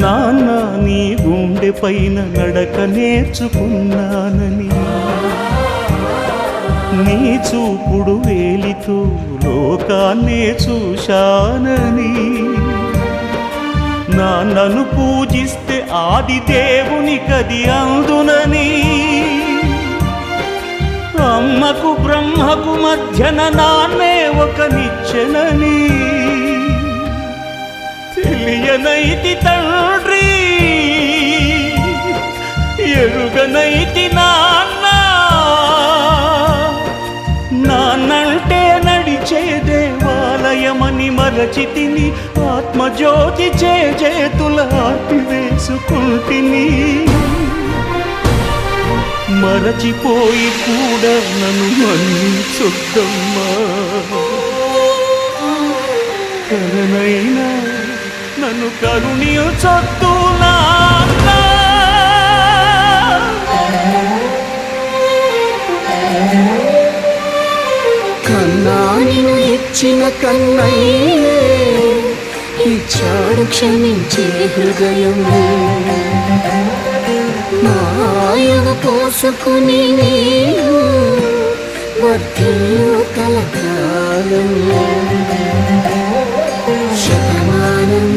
నాన్న నీ గుండె పైన నడక నేర్చుకున్నానని, నీ చూపుడు వేలితో లోకాన్నే చూశానని, నాన్నను పూజిస్తే ఆది దేవుని కది అందునని, అమ్మకు బ్రహ్మకు మధ్యన నాన్నే ఒక నిచ్చెనని తెలియనైతి తండ్రి, ఎరుగనైతి నాన్న. నాన్నంటే నడిచే దేవాలయమని మరచితిని, ఆత్మజ్యోతి చేతుల ఆపివేసుకుంటిని. మరచిపోయి కూడా నన్ను మన్నించొద్దమ్మా, కలనైనా నన్ను కరుణించొద్దు నాన్న. కన్నా నిన్ను ఇచ్చిన కన్నయ్యే ఇచ్చాడు క్షమించే హృదయం, మాయవ పోసుకుని నీవు వర్ధిల్లు కలకాలం. శతమానం